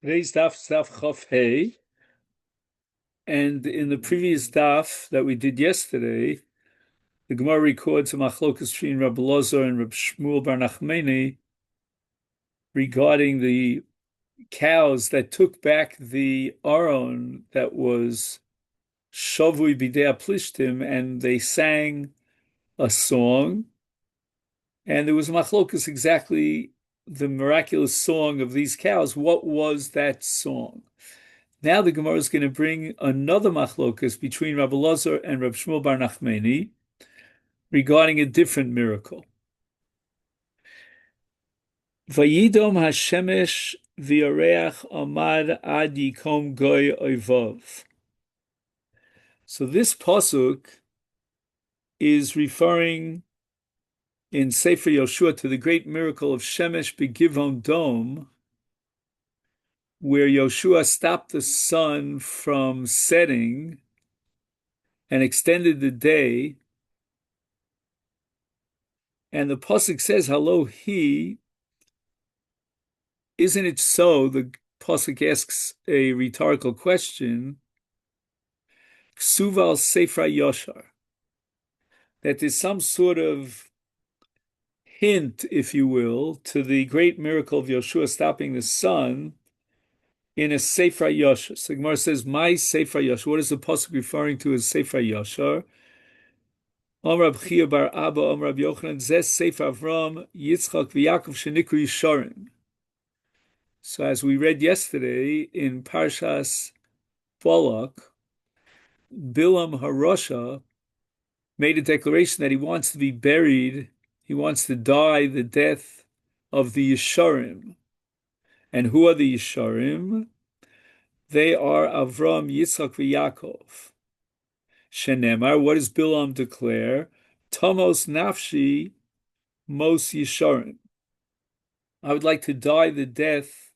Today's daf is daf Chaf Hey, and in the previous daf that we did yesterday, the Gemara records a machlokas between Rabbi Elazar and Rabbi Shmuel bar Nachmani regarding the cows that took back the aron that was shavui bidei plishtim, and they sang a song, and there was a machlokas exactly the miraculous song of these cows. What was that song? Now the Gemara is going to bring another machlokas between Rabbi Elazar and Rabbi Shmuel bar Nachmani regarding a different miracle. Vayidom hashemesh v'yareach amad ad yikom goy oivov. So this pasuk is referring in Sefer Yoshua to the great miracle of Shemesh b'Givon Dom, where Yoshua stopped the sun from setting and extended the day. And the pasuk says, "Hello, he." Isn't it so? The pasuk asks a rhetorical question. Ksuval Sefer Yoshar, that there's some sort of hint, if you will, to the great miracle of Yoshua stopping the sun in a Sefer Yoshar. So Gemara says, "My Sefer Yoshar." What is the pasuk referring to as Sefer Yoshar? Amar Rab Chia bar Abba, Amar Rab Yochanan, Zes Sefer Avram, Yitzchak v'Yakov shenikru Yisharim. So as we read yesterday in Parshas Balak, Bilam Harosha made a declaration that he wants to be buried, he wants to die the death of the Yisharim. And who are the Yisharim? They are Avram, Yitzchak, and Yaakov. Shenemar, what does Bilam declare? Tomos nafshi mos Yisharim. I would like to die the death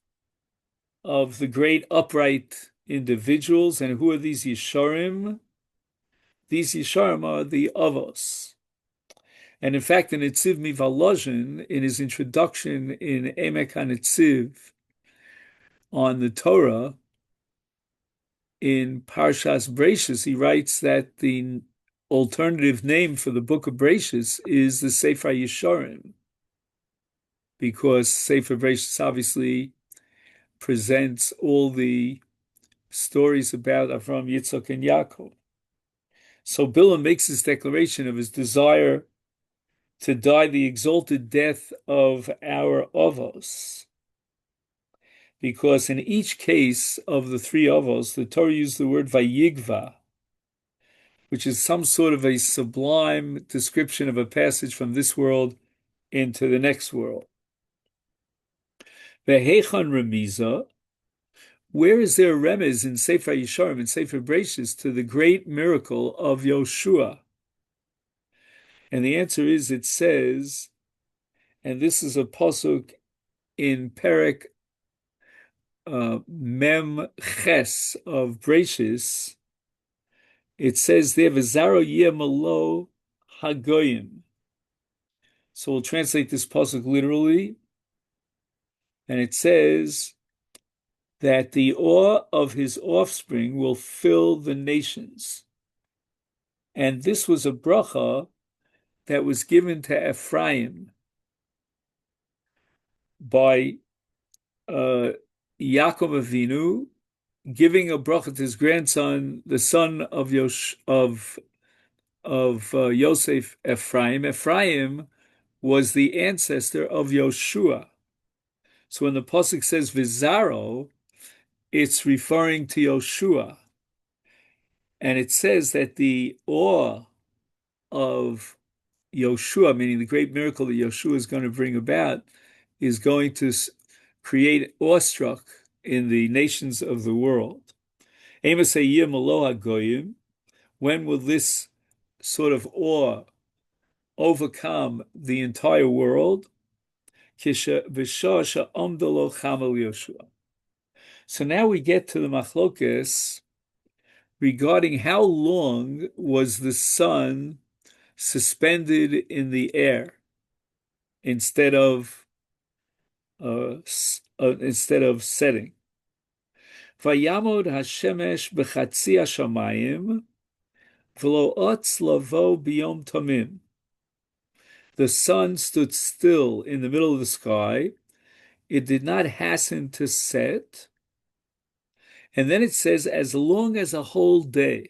of the great upright individuals. And who are these Yisharim? These Yisharim are the Avos. And in fact, in Netziv Mivalozhin, in his introduction in Emek HaNetziv on the Torah, in Parshas Breishis, he writes that the alternative name for the book of Breishis is the Sefer Yisharim, because Sefer Breishis obviously presents all the stories about Avram, Yitzchak, and Yaakov. So Bilam makes this declaration of his desire to die the exalted death of our Avos, because in each case of the three Avos, the Torah used the word Vayigva, which is some sort of a sublime description of a passage from this world into the next world. Vehechan Remiza, where is there a remez in Sefer Yisharim and Sefer Breishis to the great miracle of Yoshua? And the answer is, it says, and this is a pasuk in Perek Mem Ches of Breishis. It says there, "V'zaro yeh malo hagoyim." So we'll translate this pasuk literally, and it says that the awe of his offspring will fill the nations. And this was a bracha that was given to Ephraim by Yaakov Avinu, giving a bracha to his grandson, the son of Yosef, Ephraim. Ephraim was the ancestor of Yoshua. So when the pasuk says Vizaro, it's referring to Yoshua. And it says that the awe of Yoshua, meaning the great miracle that Yoshua is going to bring about, is going to create awestruck in the nations of the world. When will this sort of awe overcome the entire world? So now we get to the machlokas regarding how long was the sun suspended in the air instead of setting. Vayamod hashemesh bechatzi hashamayim v'lo otz lavo biyom tamim. The sun stood still in the middle of the sky. It did not hasten to set. And then it says, as long as a whole day.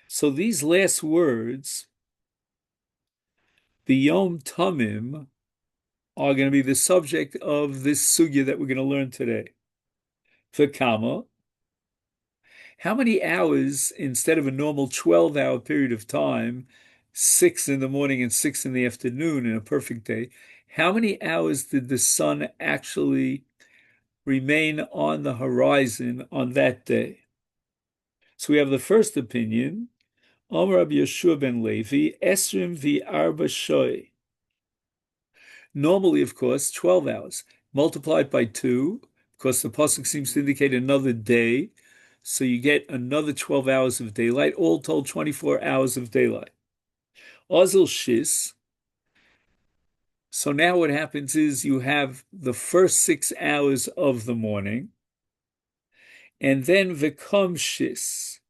So these last words, biyom tamim, are going to be the subject of this sugya that we're going to learn today. V'kama, how many hours, instead of a normal 12-hour period of time, 6 in the morning and 6 in the afternoon in a perfect day, how many hours did the sun actually remain on the horizon on that day? So we have the first opinion, Omer Rabbi Yeshua ben Levi, Esrim v'arba shoy. Normally, of course, 12 hours. Multiplied by 2, because the pasuk seems to indicate another day, so you get another 12 hours of daylight, all told 24 hours of daylight. Ozel shis. So now what happens is you have the first 6 hours of the morning, and then v'kom shis.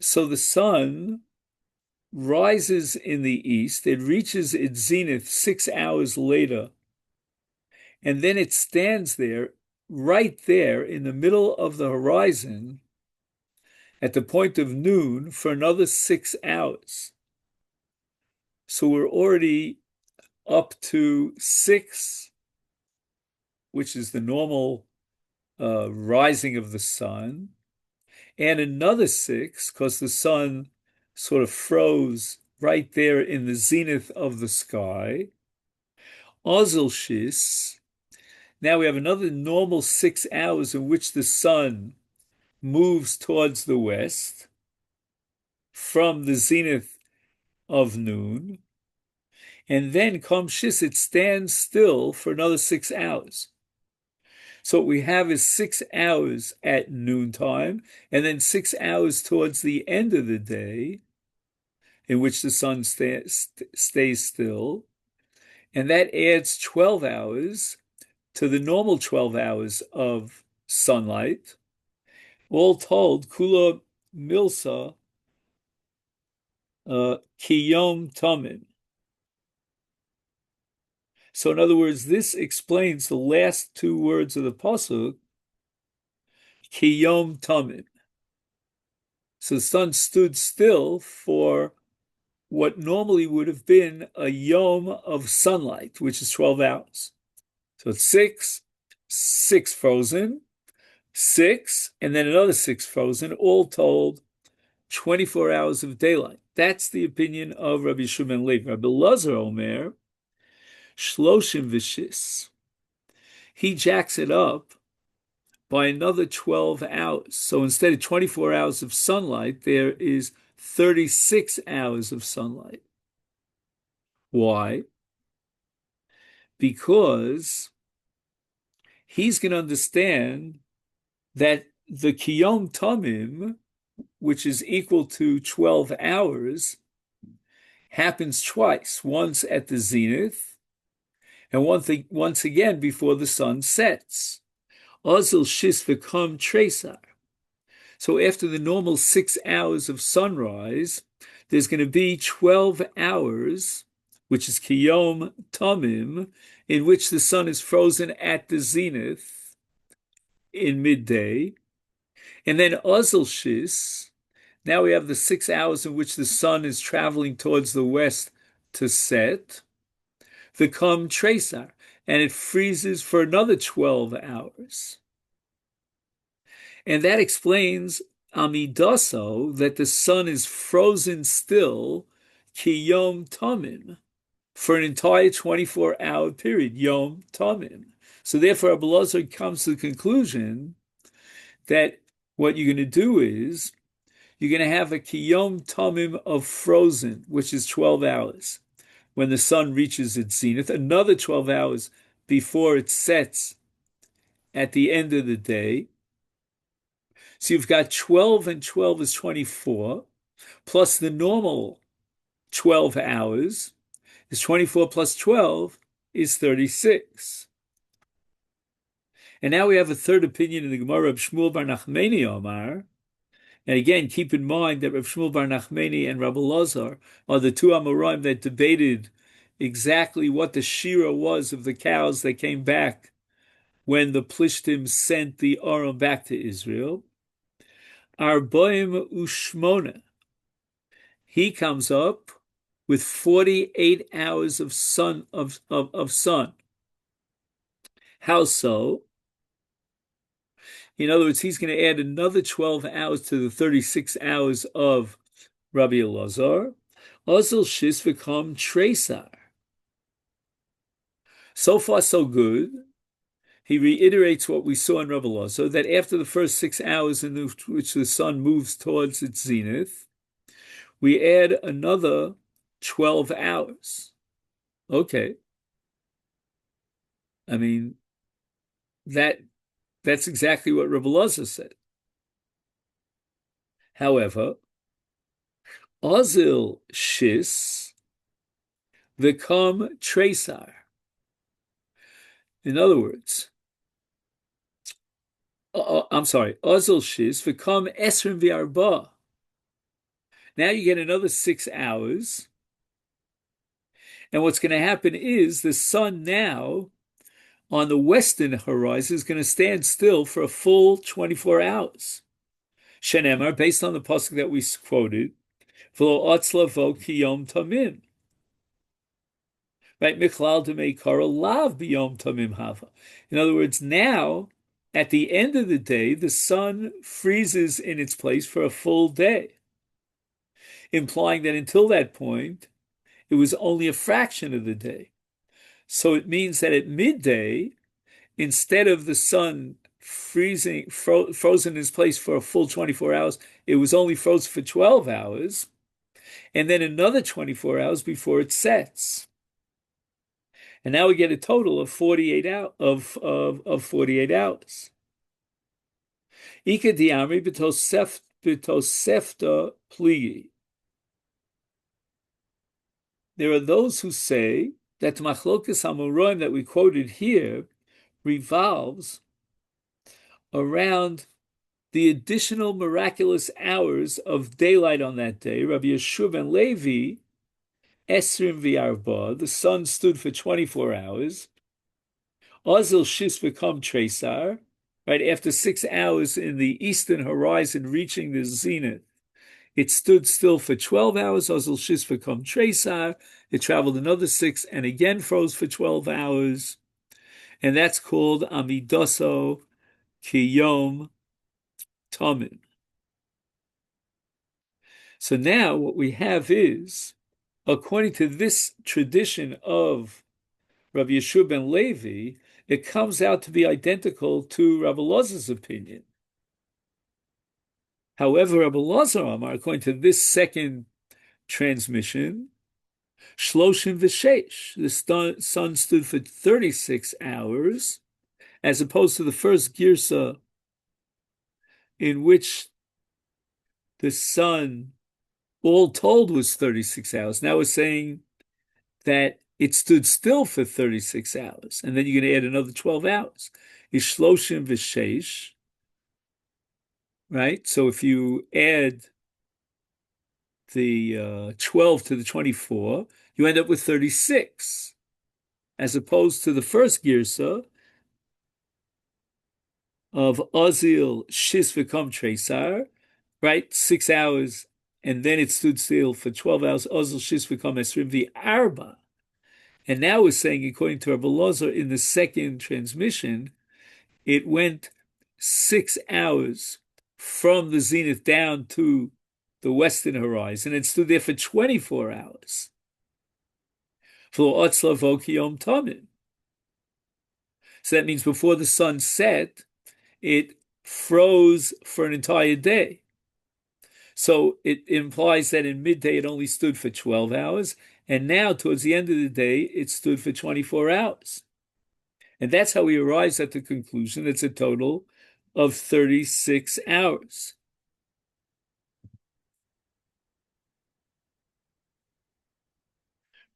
So the sun rises in the east, it reaches its zenith 6 hours later, and then it stands there, right there in the middle of the horizon, at the point of noon for another 6 hours. So we're already up to 6, which is the normal rising of the sun, and another 6, because the sun sort of froze right there in the zenith of the sky. Ozel shis. Now we have another normal 6 hours in which the sun moves towards the west from the zenith of noon. And then Kom Shis, it stands still for another 6 hours. So what we have is 6 hours at noontime, and then 6 hours towards the end of the day, in which the sun stays still. And that adds 12 hours to the normal 12 hours of sunlight. All told, Kula Milsa Kiyom Tamim. So in other words, this explains the last 2 words of the pasuk, Kiyom Tamim. So the sun stood still for what normally would have been a yom of sunlight, which is 12 hours. So it's 6 frozen, 6, and then another 6 frozen, all told 24 hours of daylight. That's the opinion of Rabbi Yeshua ben Levi. Rabbi Lazar Omer, Shloshim Vishis. He jacks it up by another 12 hours. So instead of 24 hours of sunlight, there is 36 hours of sunlight. Why? Because he's going to understand that the Kiyom Tamim, which is equal to 12 hours, happens twice, once at the zenith and once again before the sun sets. Ozel shis v'kom tresar. So after the normal 6 hours of sunrise, there's going to be 12 hours, which is Kiyom Tamim, in which the sun is frozen at the zenith in midday. And then Ozel shis, now we have the 6 hours in which the sun is traveling towards the west to set, v'kom tresar, and it freezes for another 12 hours. And that explains Amidaso, that the sun is frozen still, Kiyom Tamim, for an entire 24-hour period, Yom Tamim. So therefore, Rabbi Lazar comes to the conclusion that what you're going to do is, you're going to have a Kiyom Tamim of frozen, which is 12 hours, when the sun reaches its zenith, another 12 hours before it sets at the end of the day. So you've got 12 and 12 is 24, plus the normal 12 hours is 24 plus 12 is 36. And now we have a third opinion in the Gemara of Shmuel bar Nachmani Omar. And again, keep in mind that Rav Shmuel bar Nachmani and Rabbi Lazar are the two Amoraim that debated exactly what the shira was of the cows that came back when the Plishtim sent the Aram back to Israel. Arboim ushmona. He comes up with 48 hours of sun. How so? In other words, he's going to add another 12 hours to the 36 hours of Rabbi Elazar. Ozil shis v'kam tresar. So far, so good. He reiterates what we saw in Rabbi Elazar, that after the first 6 hours in which the sun moves towards its zenith, we add another 12 hours. Okay. I mean, that's exactly what Rabbi Elazar said. However, Ozil shis v'kam tresar. In other words, I'm sorry, Ozil shis v'kam esrim v'arba. Now you get another 6 hours. And what's going to happen is the sun now on the western horizon is going to stand still for a full 24 hours. Shenemar, based on the pasuk that we quoted, v'lo otzla vo kiyom tamim. Right, Michlal demei kara lav biyom tamim hava. In other words, now, at the end of the day, the sun freezes in its place for a full day, implying that until that point, it was only a fraction of the day. So it means that at midday, instead of the sun frozen in its place for a full 24 hours, it was only frozen for 12 hours, and then another 24 hours before it sets. And now we get a total of 48 of 48 hours. Ika diamri b'tosefta pligi. There are those who say that the machlokas hamoraim that we quoted here revolves around the additional miraculous hours of daylight on that day. Rabbi Yeshua ben Levi, Esrim v'arba, the sun stood for 24 hours. Ozil shis v'kam tresar, right after 6 hours in the eastern horizon reaching the zenith, it stood still for 12 hours. Ozil shis v'kam tresar. It traveled another 6 and again froze for 12 hours. And that's called amidoso kiyom tamim. So now what we have is, according to this tradition of Rabbi Yeshua ben Levi, it comes out to be identical to Rabbi Elazar's opinion. However, Rabbi Elazar Amar, according to this second transmission, Shloshim v'sheish, the sun stood for 36 hours, as opposed to the first girsa, in which the sun, all told, was 36 hours. Now we're saying that it stood still for 36 hours, and then you're going to add another 12 hours. Is Shloshim v'sheish, right? So if you add the 12 to the 24, you end up with 36, as opposed to the first girsa of Ozil shis v'kam tresar, right? 6 hours, and then it stood still for 12 hours. Ozil shis v'kam esrim v'arba. And now we're saying, according to Rabbi Elazar, in the second transmission, it went 6 hours from the zenith down to the western horizon and stood there for 24 hours. So that means before the sun set, it froze for an entire day. So it implies that in midday it only stood for 12 hours, and now towards the end of the day it stood for 24 hours. And that's how we arrive at the conclusion it's a total of 36 hours.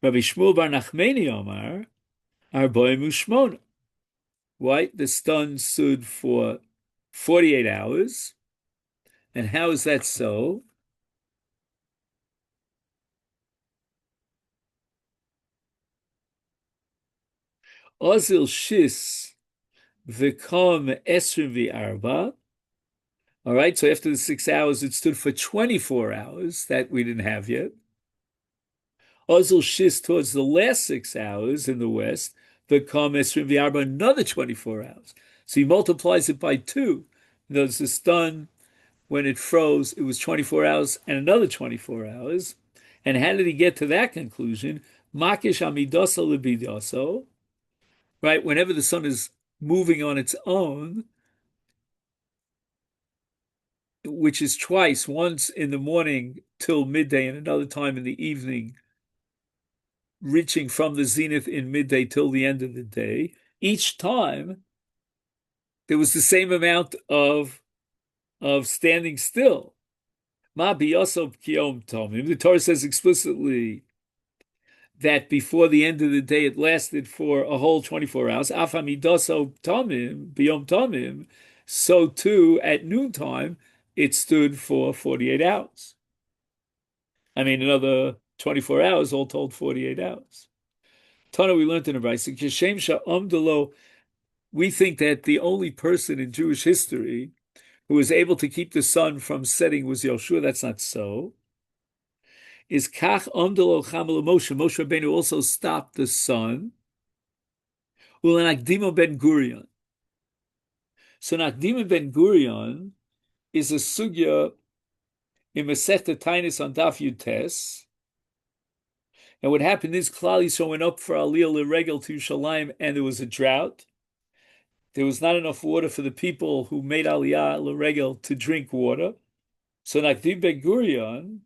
Rabbi Shmuel bar Nachmani Omar, Arboim u'shmona. right? The sun stood for 48 hours. And how is that so? Ozil shis v'kom esrim v'arba. All right, so after the 6 hours, it stood for 24 hours. That we didn't have yet. Ozil shis towards the last 6 hours in the west, v'kom esrim v'arba, another 24 hours. So he multiplies it by two. Notice the sun, when it froze, it was 24 hours and another 24 hours. And how did he get to that conclusion? Makish amidoso libidoso, right? Whenever the sun is moving on its own, which is twice, once in the morning till midday and another time in the evening, reaching from the zenith in midday till the end of the day, each time there was the same amount of standing still. Ma biyoso kiyom tomim. The Torah says explicitly that before the end of the day it lasted for a whole 24 hours. Afamidoso tomim, biyom tomim, so too at noontime it stood for 48 hours. I mean, another 24 hours, all told 48 hours. Tana, we learned in a Brisa, Kishem Sha'amdalo, we think that the only person in Jewish history who was able to keep the sun from setting was Yoshua. That's not so. Is Kach Amdalo Chamel Moshe. Moshe Rabbeinu also stopped the sun. Ulanakdimo Ben Gurion. So Nakdimo Ben Gurion is a sugya in Masechta Tainis on Daf Yutes. And what happened is Klal Yisrael went up for Aliyah L'Regel to Yerushalayim, and there was a drought. There was not enough water for the people who made Aliyah L'Regel to drink water. So Nakdim Ben Gurion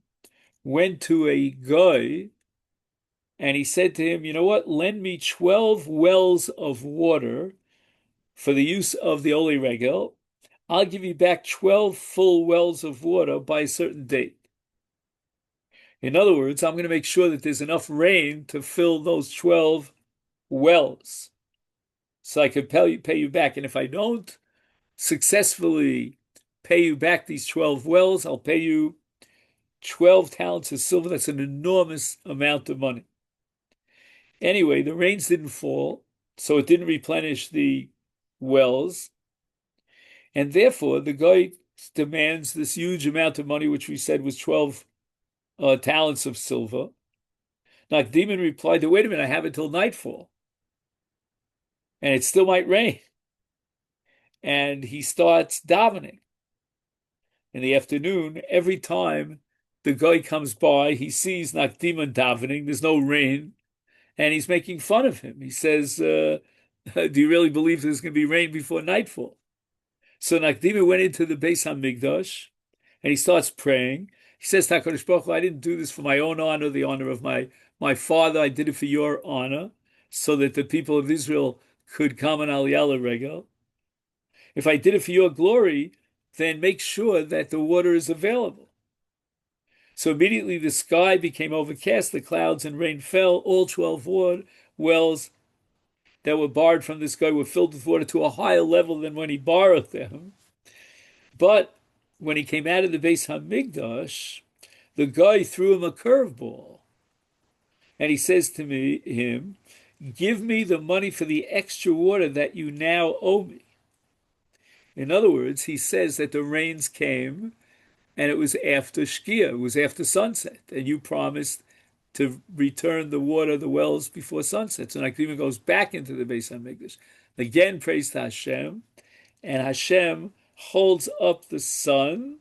went to a guy, and he said to him, you know what, lend me 12 wells of water for the use of the Oli Regel. I'll give you back 12 full wells of water by a certain date. In other words, I'm going to make sure that there's enough rain to fill those 12 wells so I can pay you back. And if I don't successfully pay you back these 12 wells, I'll pay you 12 talents of silver. That's an enormous amount of money. Anyway, the rains didn't fall, so it didn't replenish the wells. And therefore, the guy demands this huge amount of money, which we said was 12 talents of silver. Nakdiman replied, wait a minute, I have until nightfall. And it still might rain. And he starts davening. In the afternoon, every time the guy comes by, he sees Nakdiman davening, there's no rain, and he's making fun of him. He says, do you really believe there's going to be rain before nightfall? So Nakdiman went into the Beis HaMikdash, and he starts praying. He says, HaKadosh Baruch Hu, I didn't do this for my own honor, the honor of my father. I did it for your honor, so that the people of Israel could come on Aliyah L'Regel. If I did it for your glory, then make sure that the water is available. So immediately the sky became overcast, the clouds and rain fell. All 12 wells that were borrowed from this guy were filled with water to a higher level than when he borrowed them. But when he came out of the Beis HaMikdash, the guy threw him a curveball. And he says to him, give me the money for the extra water that you now owe me. In other words, he says that the rains came and it was after Shkia, it was after sunset, and you promised to return the water, the wells, before sunset. So Nakdima goes back into the Beis HaMikdash, again prays to Hashem, and Hashem holds up the sun,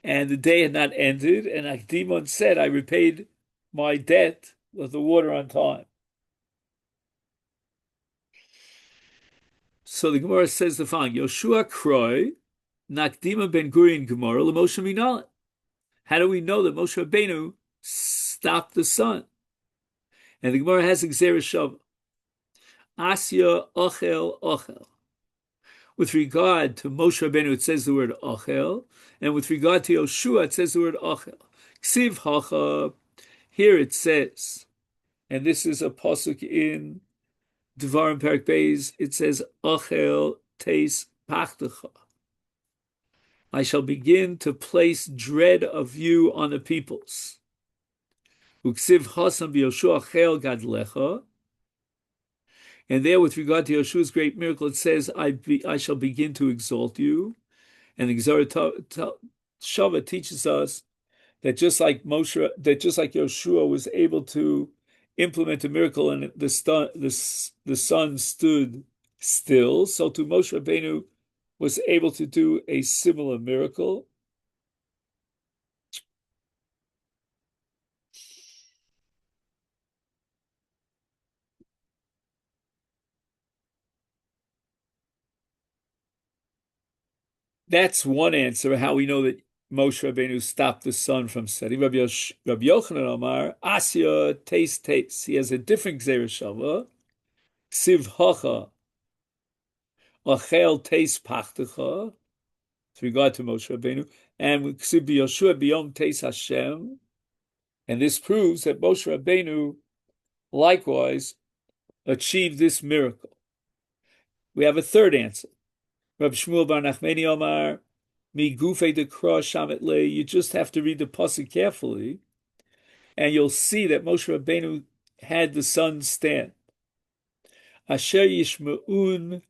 and the day had not ended, and Nakdimon said, I repaid my debt with the water on time. So the Gemara says the following: Yoshua Kroi, Nakdima Ben Gurion Gemara, LeMoshe Minalet. How do we know that Moshe Rabbeinu stopped the sun? And the Gemara has Gzera Shava. Asya Ochel Ochel. With regard to Moshe Rabbeinu, it says the word Ochel, and with regard to Yoshua, it says the word Ochel. Ksiv Hacha. Here it says, and this is a pasuk in Devarim Perik Beis, it says, Ochel Teis Pachtecha. I shall begin to place dread of you on the peoples. Uksiv Chosam B'Yoshua Chel Gadlecha. And there, with regard to Yeshua's great miracle, it says, I shall begin to exalt you. And the Zara Shava teaches us that just like Yeshua was able to implement a miracle and the sun stood still, so too Moshe Rabbeinu was able to do a similar miracle. That's one answer, how we know that Moshe Rabbeinu stopped the sun from setting. Rabbi Yochanan Amar, Asya, taste. He has a different Gzeira Shava, Siv Hacha, Achel taste Pachtecha, with regard to Moshe Rabbeinu, and Ksiv Yeshua Biyom Teis Hashem, and this proves that Moshe Rabbeinu likewise achieved this miracle. We have a third answer. Rabbi Shmuel Bar Nachmani Omar, Mi Gufei Dekra Shamet Le. You just have to read the pasuk carefully, and you'll see that Moshe Rabbeinu had the sun stand. Asher Yishmeun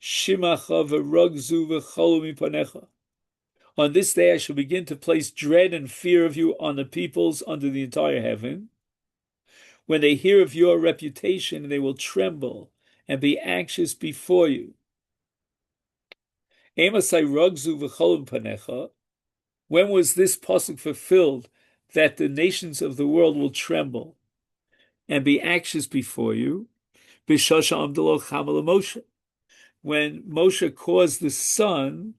Shimacha V'Rogzu V'Cholu Mipanecha. On this day I shall begin to place dread and fear of you on the peoples under the entire heaven. When they hear of your reputation, they will tremble and be anxious before you. When was this pasuk fulfilled, that the nations of the world will tremble and be anxious before you? When Moshe caused the sun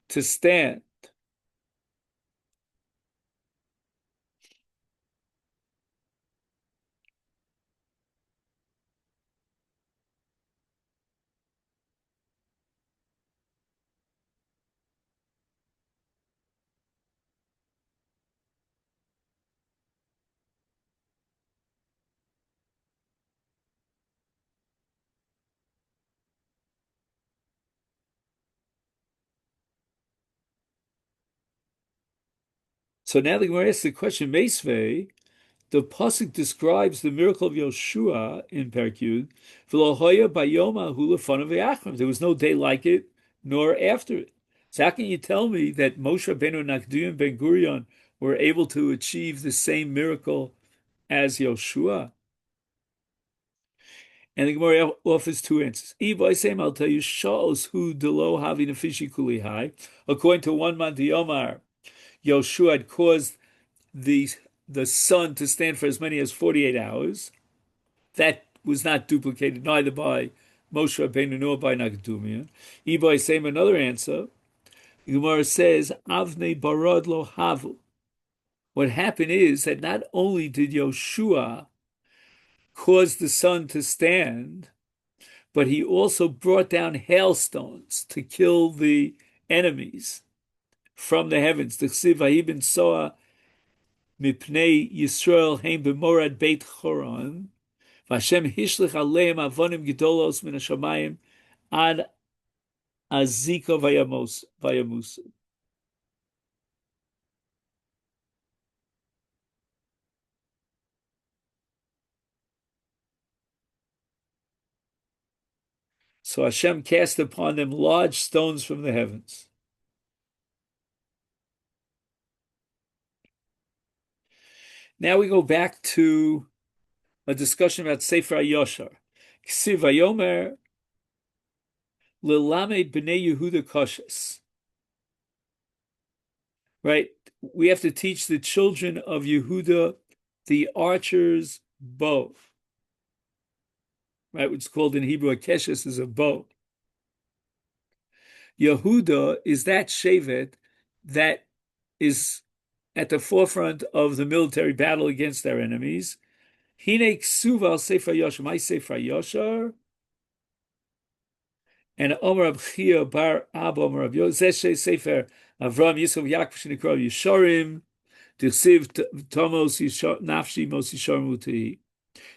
to stand. So now the Gemara asks the question, Meisvei, the pasuk describes the miracle of Yoshua in Perek Yud. There was no day like it, nor after it. So how can you tell me that Moshe Rabbeinu, Nakdu, and Ben Gurion were able to achieve the same miracle as Yoshua? And the Gemara offers two answers. I'll tell you, Sha'os hu delo havi nefishi kuli hai. According to one man, the Omar, Yoshua had caused the sun to stand for as many as 48 hours. That was not duplicated neither by Moshe Rabbeinu nor by Nagdumian. Ibai same another answer. The Gemara says, Avnei barad lo havu. What happened is that not only did Yoshua cause the sun to stand, but he also brought down hailstones to kill the enemies from the heavens. The Chsiv Vayibin Soa Mipnei Yisrael Heim B'Morad Beit Choron. Vashem Hishlich Aleim Avonim Gedolos Min Hashamayim Ad Azika Vayamusu. So Hashem cast upon them large stones from the heavens. Now we go back to a discussion about Sefer HaYoshar. Ksiv Vayomer Lelamed B'nei Yehuda Koshes. Right? We have to teach the children of Yehuda the archer's bow. Right? Which is called in Hebrew, a keshes is a bow. Yehuda is that shevet that is at the forefront of the military battle against their enemies. Hine ksuva al Sefer Yoshar, my Sefer Yoshar, and Omer Abchia bar Abba Omer Ab Yosef Sefer Avram Yisrael Yaakov Shnikra Yisharim, Tichsiv Tomos Nafshi Mos Yisharim Uti.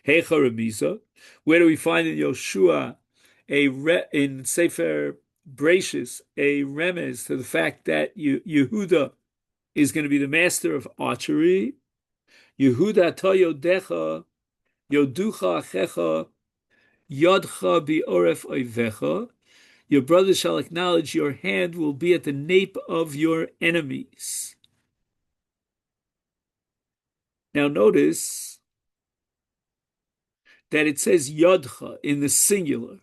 Hecha Remisa. Where do we find in Yoshua in Sefer Bereshis a remez to the fact that Yehuda is going to be the master of archery? Yehuda to yodecha, yoducha achecha, yodcha bi'oref oivecha. Your brother shall acknowledge your hand will be at the nape of your enemies. Now notice that it says yodcha in the singular,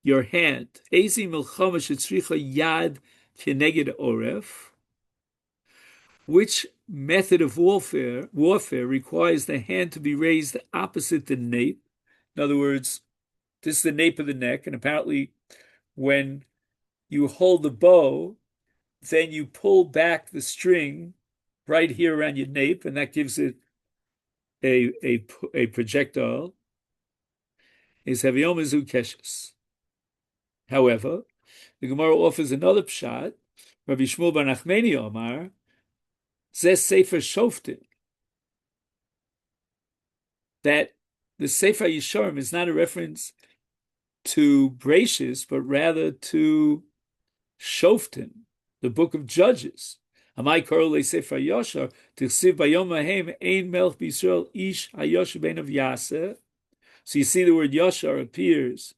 your hand. Ezi milchama shetzricha yad keneged oref. Which method of warfare requires the hand to be raised opposite the nape? In other words, this is the nape of the neck, and apparently when you hold the bow, then you pull back the string right here around your nape, and that gives it a projectile. Is Haviomizu Keshes. However, the Gemara offers another pshat. Rabbi Shmuel bar Nachmani Omar, Zeh Sefer Shoftim, that the Sefer Yisharim is not a reference to Bereshis, but rather to Shoftim, the book of Judges. Amai Korole Sefer Yashar, Tichsiv Bayom Mahem, Ein Melch B'Yisrael, Ish HaYosher Ben of Yaseh. So you see the word Yashar appears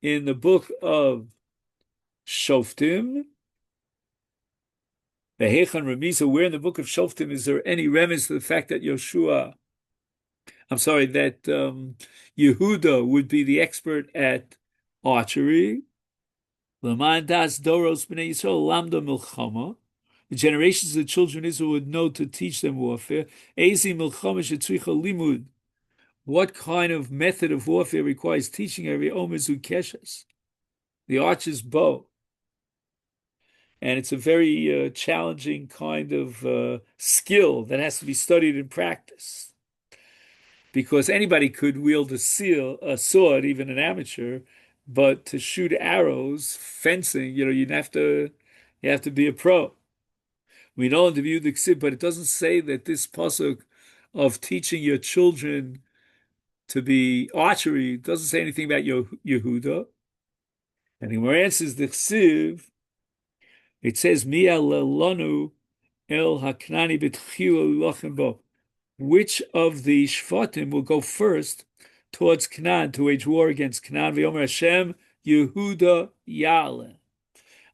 in the book of Shoftim. The Hechan Remisa, where in the book of Shoftim is there any remnants to the fact that Yehuda would be the expert at archery? L'man das doros b'nei Yisrael lamda milchama. The generations of the children of Israel would know to teach them warfare. Ezi milchama shetzricha limud. What kind of method of warfare requires teaching every omezu keshes? The archer's bow. And it's a very challenging kind of skill that has to be studied and practiced. Because anybody could wield a sword, even an amateur, but to shoot arrows, fencing, you have to be a pro. We know in the view the ksib, but it doesn't say that this pasuk of teaching your children to be archery doesn't say anything about Yehuda. And the Gemara answers the ksiv. It says Mia lelanu el haknani b'tchilu lochem bo. Which of the Shvatim will go first towards Canaan to wage war against Canaan? Vayomer Hashem, Yehuda Yale.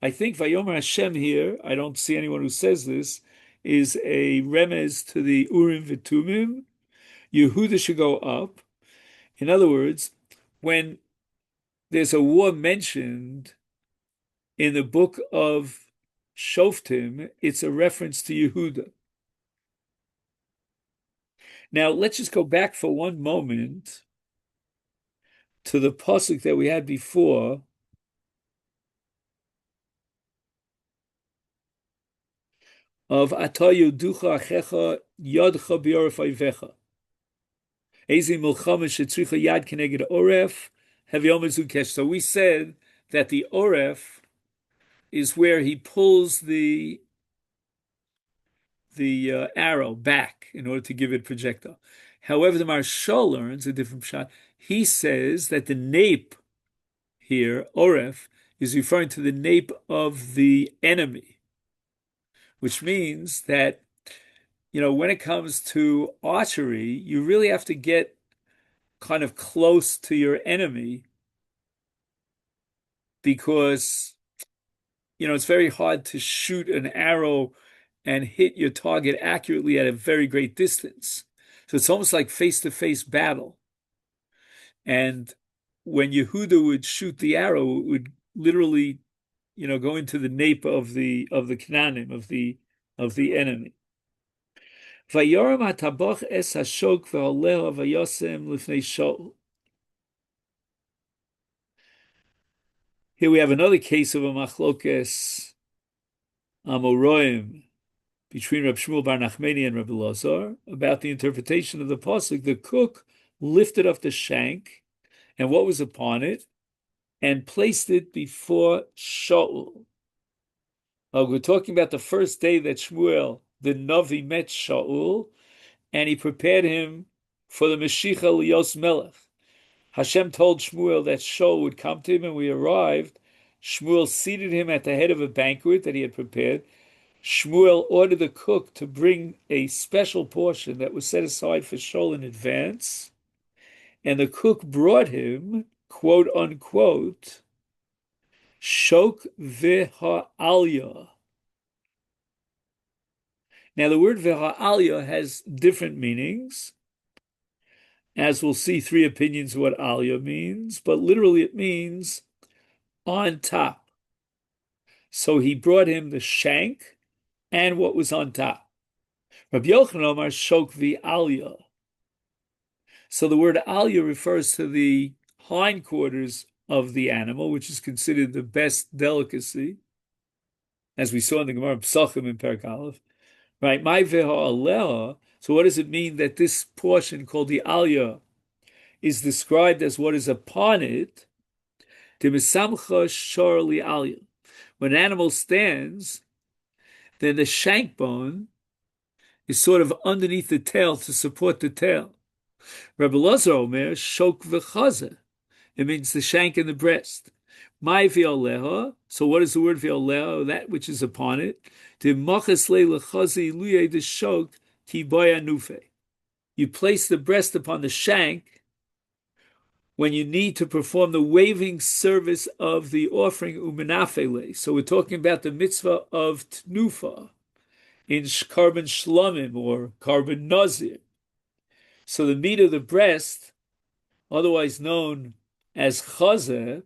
I think Vayomer Hashem here, I don't see anyone who says this, is a remez to the Urim V'Tumim. Yehuda should go up. In other words, when there's a war mentioned in the book of Shoftim, it's a reference to Yehuda. Now, let's just go back for one moment to the pasuk that we had before. Of Atayu Ducha Achecha Yodcha Bioref Oivecha. Ezi Milchama Shetzricha Yad Keneged Oref Hevyomezu Kesh. So we said that the Oref is where he pulls the arrow back in order to give it projectile. However, the Marshal learns a different shot. He says that the nape here, Oref, is referring to the nape of the enemy, which means that, when it comes to archery, you really have to get kind of close to your enemy because, it's very hard to shoot an arrow and hit your target accurately at a very great distance. So it's almost like face-to-face battle. And when Yehuda would shoot the arrow, it would literally, go into the nape of the Canaanim, of the enemy. Vayoram hataboch es hashok ve'oleh vayosem lifnei Shaul. Here we have another case of a machlokes Amoroim between Reb Shmuel bar Nachmani and Reb Elazar about the interpretation of the pasuk. The cook lifted up the shank and what was upon it and placed it before Shaul. We're talking about the first day that Shmuel, the Navi, met Shaul, and he prepared him for the Mashiach Lios Melech. Hashem told Shmuel that Shaul would come to him, and we arrived. Shmuel seated him at the head of a banquet that he had prepared. Shmuel ordered the cook to bring a special portion that was set aside for Shaul in advance, and the cook brought him, quote unquote, shok v'ha'alya. Now, the word v'ha'alya has different meanings. As we'll see, three opinions of what alya means, but literally it means on top. So he brought him the shank and what was on top. Rabbi Yochanan Omar shok v'alya. So the word alya refers to the hindquarters of the animal, which is considered the best delicacy, as we saw in the Gemara Psachim in Perek Aleph. Right? My ve'ha'aleha. So what does it mean that this portion called the alya is described as what is upon it? When an animal stands, then the shank bone is sort of underneath the tail to support the tail. Rabbi Lazar Omer, shok v'chaze. It means the shank and the breast. My v'oleha. So what is the word v'oleha? That which is upon it. You place the breast upon the shank when you need to perform the waving service of the offering umenafele. So we're talking about the mitzvah of tnufa in carbon shlamim or carbon nazir. So the meat of the breast, otherwise known as chazeh,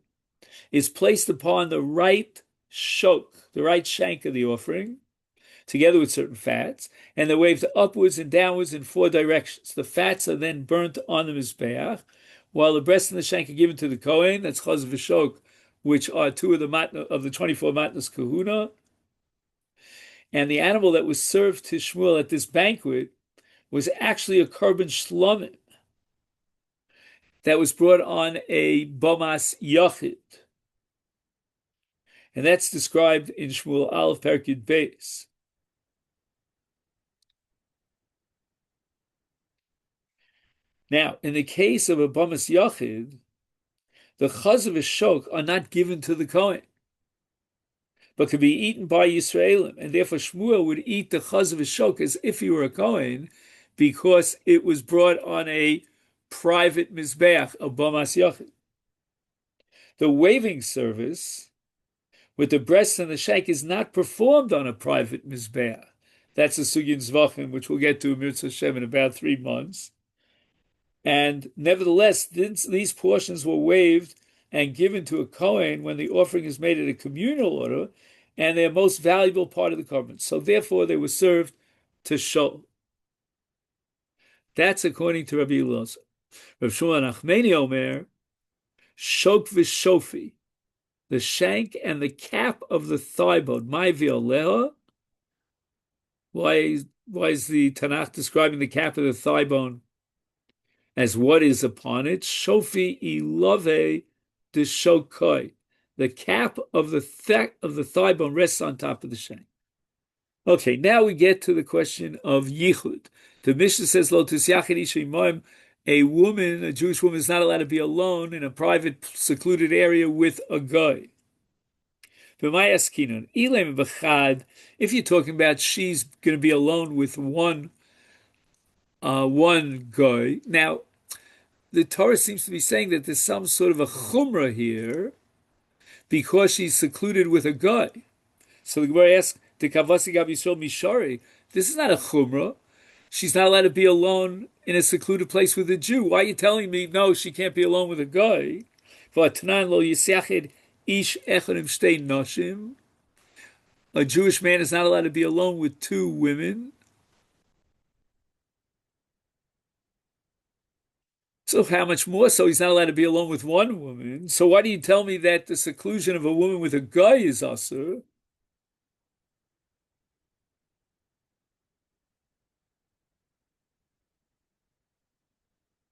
is placed upon the right shok, the right shank of the offering, together with certain fats, and they're waved upwards and downwards in four directions. The fats are then burnt on the mizbeach, while the breast and the shank are given to the Kohen, that's chaz v'shok, which are two of the 24 matnas kahuna. And the animal that was served to Shmuel at this banquet was actually a korban shlomim that was brought on a bomas yachid. And that's described in Shmuel Aleph Perek Yud Beis. Now, in the case of a bomas yachid, the chaz v'shok are not given to the Kohen, but could be eaten by Yisraelim, and therefore Shmuel would eat the chaz v'shok as if he were a Kohen, because it was brought on a private mizbeach of bomas yachid. The waving service with the breast and the shank is not performed on a private mizbeach. That's a sugya zvachim, which we'll get to in Mitzvah Hashem in about 3 months. And nevertheless, these portions were waved and given to a Kohen when the offering is made at a communal order, and they're most valuable part of the korban. So therefore, they were served to Shaul. That's according to Rabbi Elazar. Rav Shmuel Nachmani Omer, shok v'shofi, the shank and the cap of the thigh bone. My v'oleha. Why is the Tanakh describing the cap of the thigh bone as what is upon it? Shofi ilove de shokoi. The cap of the thigh bone rests on top of the shank. Okay, now we get to the question of yichud. The Mishnah says, "Lo tisyachid isha imoim." A woman, a Jewish woman, is not allowed to be alone in a private, secluded area with a guy. If you're talking about she's going to be alone with one guy. Now, the Torah seems to be saying that there's some sort of a chumrah here because she's secluded with a guy. So the Gemara asks, "Tekavasi gab Yisrael mishari." This is not a chumrah. She's not allowed to be alone in a secluded place with a Jew. Why are you telling me, no, she can't be alone with a guy? A Jewish man is not allowed to be alone with 2 women. So how much more so he's not allowed to be alone with 1 woman? So why do you tell me that the seclusion of a woman with a guy is asur?